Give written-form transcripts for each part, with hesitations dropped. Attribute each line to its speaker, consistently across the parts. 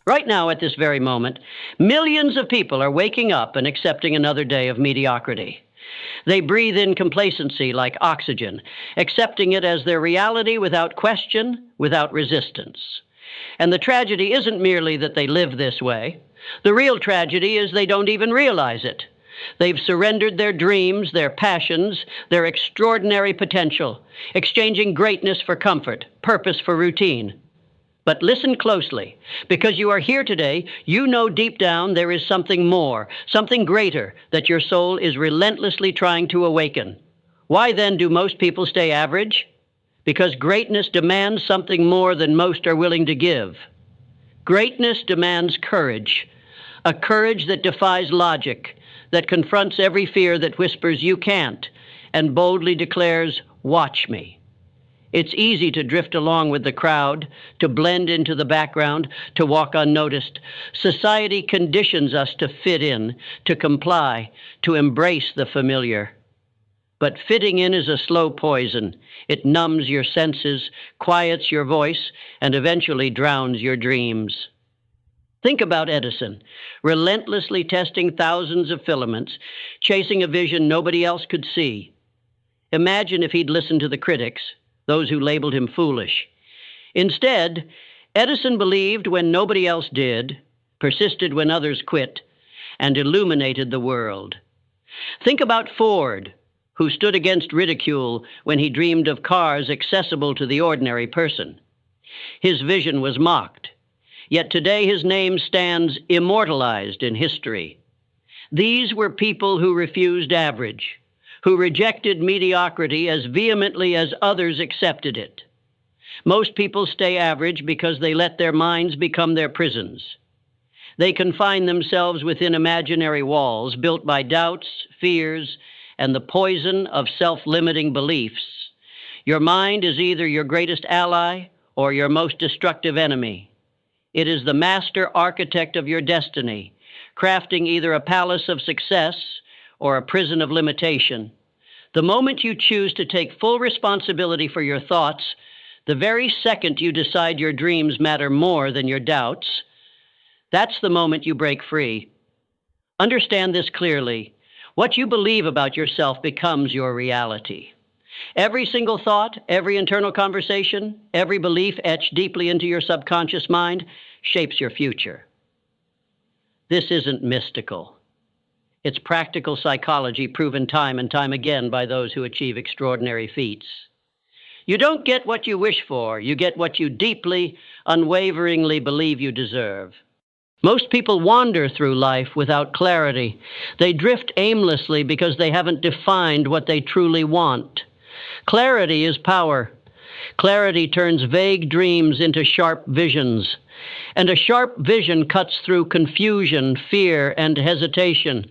Speaker 1: Right now, at this very moment, millions of people are waking up and accepting another day of mediocrity. They breathe in complacency like oxygen, accepting it as their reality without question, without resistance. And the tragedy isn't merely that they live this way. The real tragedy is they don't even realize it. They've surrendered their dreams, their passions, their extraordinary potential, exchanging greatness for comfort, purpose for routine. But listen closely, because you are here today, you know deep down there is something more, something greater that your soul is relentlessly trying to awaken. Why then do most people stay average? Because greatness demands something more than most are willing to give. Greatness demands courage, a courage that defies logic, that confronts every fear that whispers you can't, and boldly declares, watch me. It's easy to drift along with the crowd, to blend into the background, to walk unnoticed. Society conditions us to fit in, to comply, to embrace the familiar. But fitting in is a slow poison. It numbs your senses, quiets your voice, and eventually drowns your dreams. Think about Edison, relentlessly testing thousands of filaments, chasing a vision nobody else could see. Imagine if he'd listened to the critics, those who labeled him foolish. Instead, Edison believed when nobody else did, persisted when others quit, and illuminated the world. Think about Ford, who stood against ridicule when he dreamed of cars accessible to the ordinary person. His vision was mocked, yet today his name stands immortalized in history. These were people who refused average, who rejected mediocrity as vehemently as others accepted it. Most people stay average because they let their minds become their prisons. They confine themselves within imaginary walls built by doubts, fears, and the poison of self-limiting beliefs. Your mind is either your greatest ally or your most destructive enemy. It is the master architect of your destiny, crafting either a palace of success or a prison of limitation. The moment you choose to take full responsibility for your thoughts, the very second you decide your dreams matter more than your doubts, that's the moment you break free. Understand this clearly. What you believe about yourself becomes your reality. Every single thought, every internal conversation, every belief etched deeply into your subconscious mind shapes your future. This isn't mystical. It's practical psychology proven time and time again by those who achieve extraordinary feats. You don't get what you wish for, you get what you deeply, unwaveringly believe you deserve. Most people wander through life without clarity. They drift aimlessly because they haven't defined what they truly want. Clarity is power. Clarity turns vague dreams into sharp visions. And a sharp vision cuts through confusion, fear, and hesitation.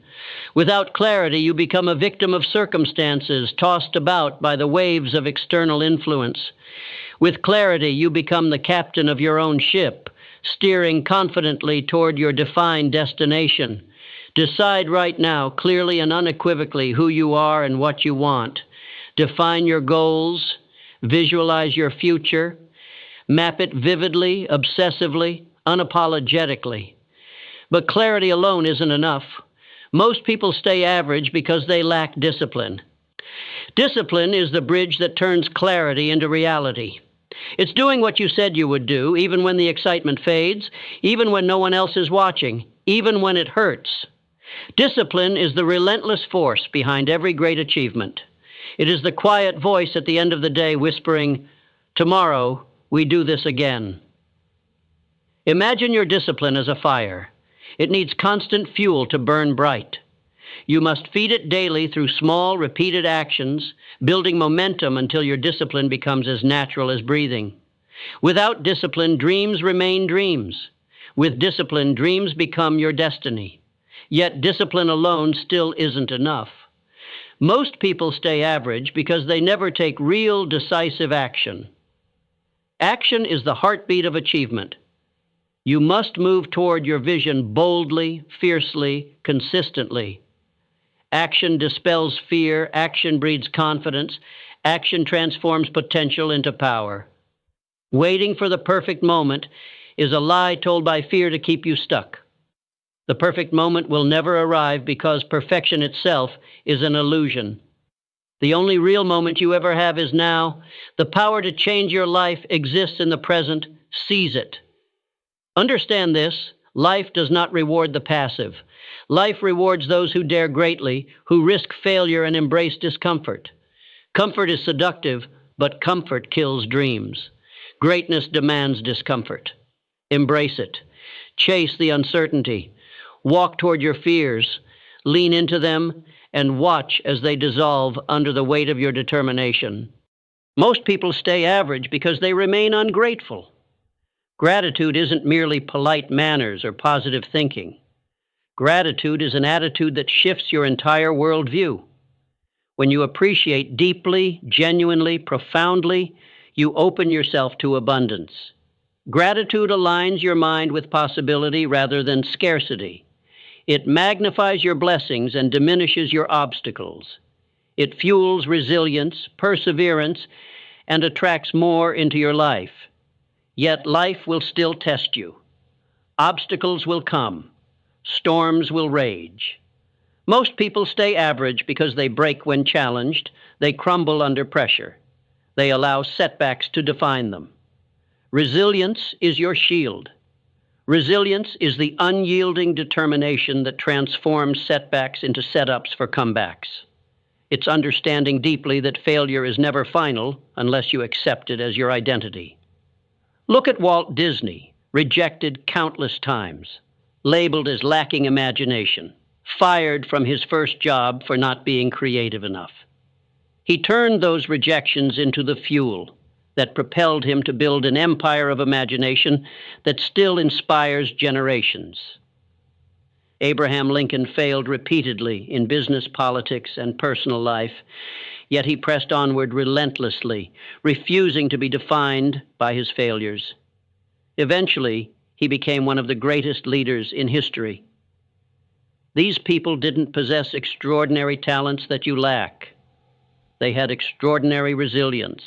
Speaker 1: Without clarity, you become a victim of circumstances, tossed about by the waves of external influence. With clarity, you become the captain of your own ship, steering confidently toward your defined destination. Decide right now, clearly and unequivocally, who you are and what you want. Define your goals, visualize your future, map it vividly, obsessively, unapologetically. But clarity alone isn't enough. Most people stay average because they lack discipline. Discipline is the bridge that turns clarity into reality. It's doing what you said you would do, even when the excitement fades, even when no one else is watching, even when it hurts. Discipline is the relentless force behind every great achievement. It is the quiet voice at the end of the day whispering, "Tomorrow, we do this again." Imagine your discipline as a fire. It needs constant fuel to burn bright. You must feed it daily through small, repeated actions, building momentum until your discipline becomes as natural as breathing. Without discipline, dreams remain dreams. With discipline, dreams become your destiny. Yet discipline alone still isn't enough. Most people stay average because they never take real, decisive action. Action is the heartbeat of achievement. You must move toward your vision boldly, fiercely, consistently. Action dispels fear, action breeds confidence, action transforms potential into power. Waiting for the perfect moment is a lie told by fear to keep you stuck. The perfect moment will never arrive because perfection itself is an illusion. The only real moment you ever have is now. The power to change your life exists in the present. Seize it. Understand this: life does not reward the passive. Life rewards those who dare greatly, who risk failure and embrace discomfort. Comfort is seductive, but comfort kills dreams. Greatness demands discomfort. Embrace it. Chase the uncertainty. Walk toward your fears. Lean into them and watch as they dissolve under the weight of your determination. Most people stay average because they remain ungrateful. Gratitude isn't merely polite manners or positive thinking. Gratitude is an attitude that shifts your entire worldview. When you appreciate deeply, genuinely, profoundly, you open yourself to abundance. Gratitude aligns your mind with possibility rather than scarcity. It magnifies your blessings and diminishes your obstacles. It fuels resilience, perseverance, and attracts more into your life. Yet life will still test you. Obstacles will come. Storms will rage. Most people stay average because they break when challenged. They crumble under pressure. They allow setbacks to define them. Resilience is your shield. Resilience is the unyielding determination that transforms setbacks into setups for comebacks. It's understanding deeply that failure is never final unless you accept it as your identity. Look at Walt Disney, rejected countless times, labeled as lacking imagination, fired from his first job for not being creative enough. He turned those rejections into the fuel that propelled him to build an empire of imagination that still inspires generations. Abraham Lincoln failed repeatedly in business, politics, and personal life, yet he pressed onward relentlessly, refusing to be defined by his failures. Eventually, he became one of the greatest leaders in history. These people didn't possess extraordinary talents that you lack. They had extraordinary resilience.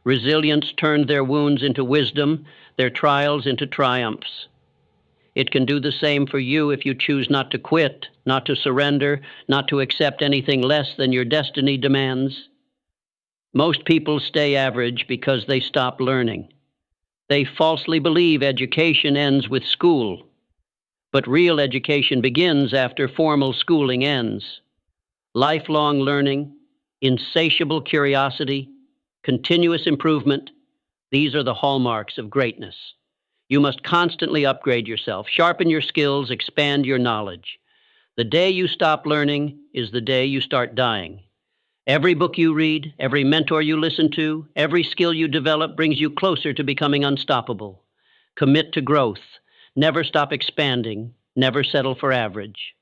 Speaker 1: Resilience turned their wounds into wisdom, their trials into triumphs. It can do the same for you if you choose not to quit, not to surrender, not to accept anything less than your destiny demands. Most people stay average because they stop learning. They falsely believe education ends with school, but real education begins after formal schooling ends. Lifelong learning, insatiable curiosity, continuous improvement, these are the hallmarks of greatness. You must constantly upgrade yourself, sharpen your skills, expand your knowledge. The day you stop learning is the day you start dying. Every book you read, every mentor you listen to, every skill you develop brings you closer to becoming unstoppable. Commit to growth. Never stop expanding. Never settle for average.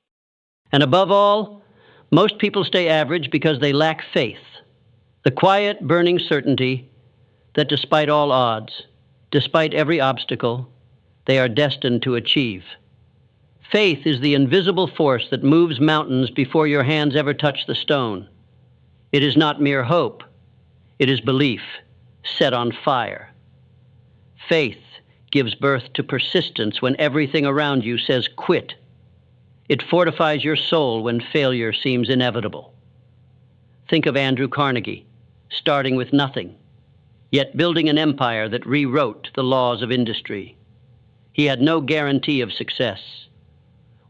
Speaker 1: And above all, most people stay average because they lack faith. The quiet, burning certainty that despite all odds, despite every obstacle, they are destined to achieve. Faith is the invisible force that moves mountains before your hands ever touch the stone. It is not mere hope. It is belief set on fire. Faith gives birth to persistence when everything around you says quit. It fortifies your soul when failure seems inevitable. Think of Andrew Carnegie, starting with nothing, yet building an empire that rewrote the laws of industry. He had no guarantee of success.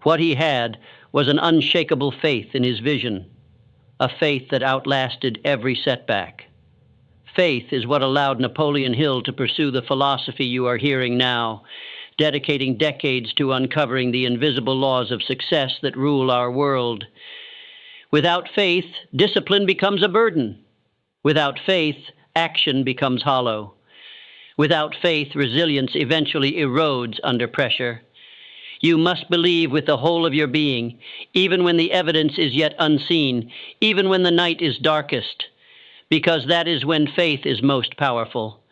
Speaker 1: What he had was an unshakable faith in his vision, a faith that outlasted every setback. Faith is what allowed Napoleon Hill to pursue the philosophy you are hearing now, dedicating decades to uncovering the invisible laws of success that rule our world. Without faith, discipline becomes a burden. Without faith, action becomes hollow. Without faith, resilience eventually erodes under pressure. You must believe with the whole of your being, even when the evidence is yet unseen, even when the night is darkest, because that is when faith is most powerful.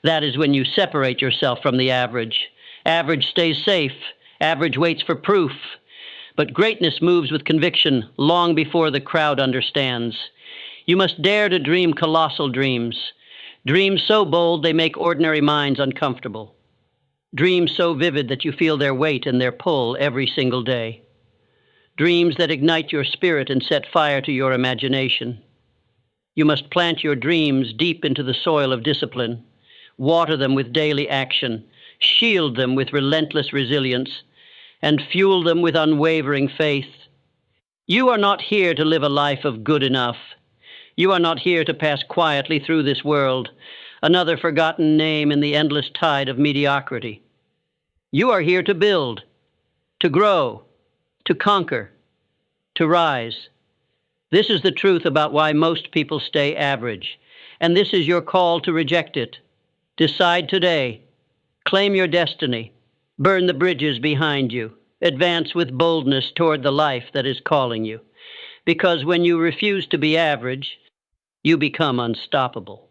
Speaker 1: That is when you separate yourself from the average. Average stays safe. Average waits for proof. But greatness moves with conviction long before the crowd understands. You must dare to dream colossal dreams, dreams so bold they make ordinary minds uncomfortable. Dreams so vivid that you feel their weight and their pull every single day. Dreams that ignite your spirit and set fire to your imagination. You must plant your dreams deep into the soil of discipline, water them with daily action, shield them with relentless resilience, and fuel them with unwavering faith. You are not here to live a life of good enough. You are not here to pass quietly through this world, another forgotten name in the endless tide of mediocrity. You are here to build, to grow, to conquer, to rise. This is the truth about why most people stay average, and this is your call to reject it. Decide today. Claim your destiny. Burn the bridges behind you. Advance with boldness toward the life that is calling you. Because when you refuse to be average, you become unstoppable.